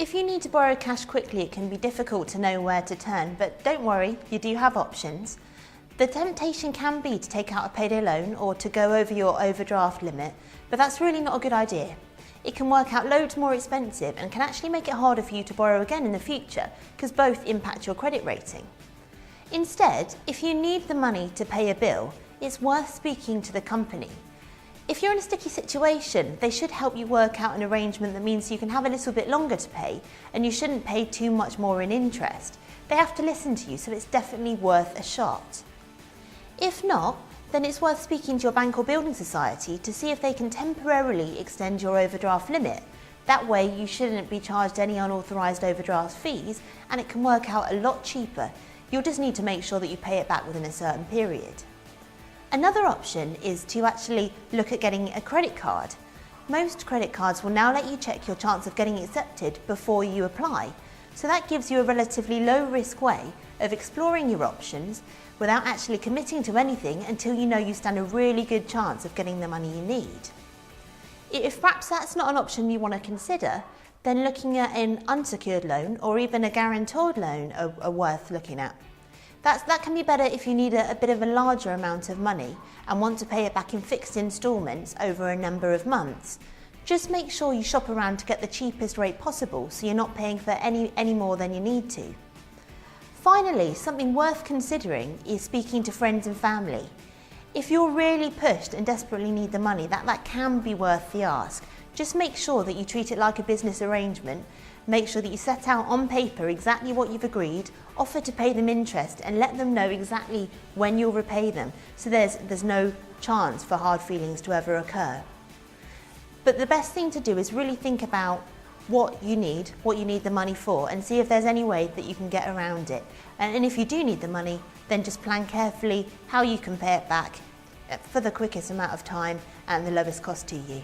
If you need to borrow cash quickly, it can be difficult to know where to turn, but don't worry, you do have options. The temptation can be to take out a payday loan or to go over your overdraft limit, but that's really not a good idea. It can work out loads more expensive and can actually make it harder for you to borrow again in the future, because both impact your credit rating. Instead, if you need the money to pay a bill, it's worth speaking to the company. If you're in a sticky situation, they should help you work out an arrangement that means you can have a little bit longer to pay and you shouldn't pay too much more in interest. They have to listen to you, so it's definitely worth a shot. If not, then it's worth speaking to your bank or building society to see if they can temporarily extend your overdraft limit. That way you shouldn't be charged any unauthorised overdraft fees and it can work out a lot cheaper. You'll just need to make sure that you pay it back within a certain period. Another option is to actually look at getting a credit card. Most credit cards will now let you check your chance of getting accepted before you apply. So that gives you a relatively low risk way of exploring your options without actually committing to anything until you know you stand a really good chance of getting the money you need. If perhaps that's not an option you want to consider, then looking at an unsecured loan or even a guaranteed loan are worth looking at. That can be better if you need a bit of a larger amount of money and want to pay it back in fixed instalments over a number of months. Just make sure you shop around to get the cheapest rate possible so you're not paying for any more than you need to. Finally, something worth considering is speaking to friends and family. If you're really pushed and desperately need the money, that can be worth the ask. Just make sure that you treat it like a business arrangement. Make sure that you set out on paper exactly what you've agreed, offer to pay them interest and let them know exactly when you'll repay them, so there's no chance for hard feelings to ever occur. But the best thing to do is really think about what you need the money for, and see if there's any way that you can get around it. And if you do need the money, then just plan carefully how you can pay it back for the quickest amount of time and the lowest cost to you.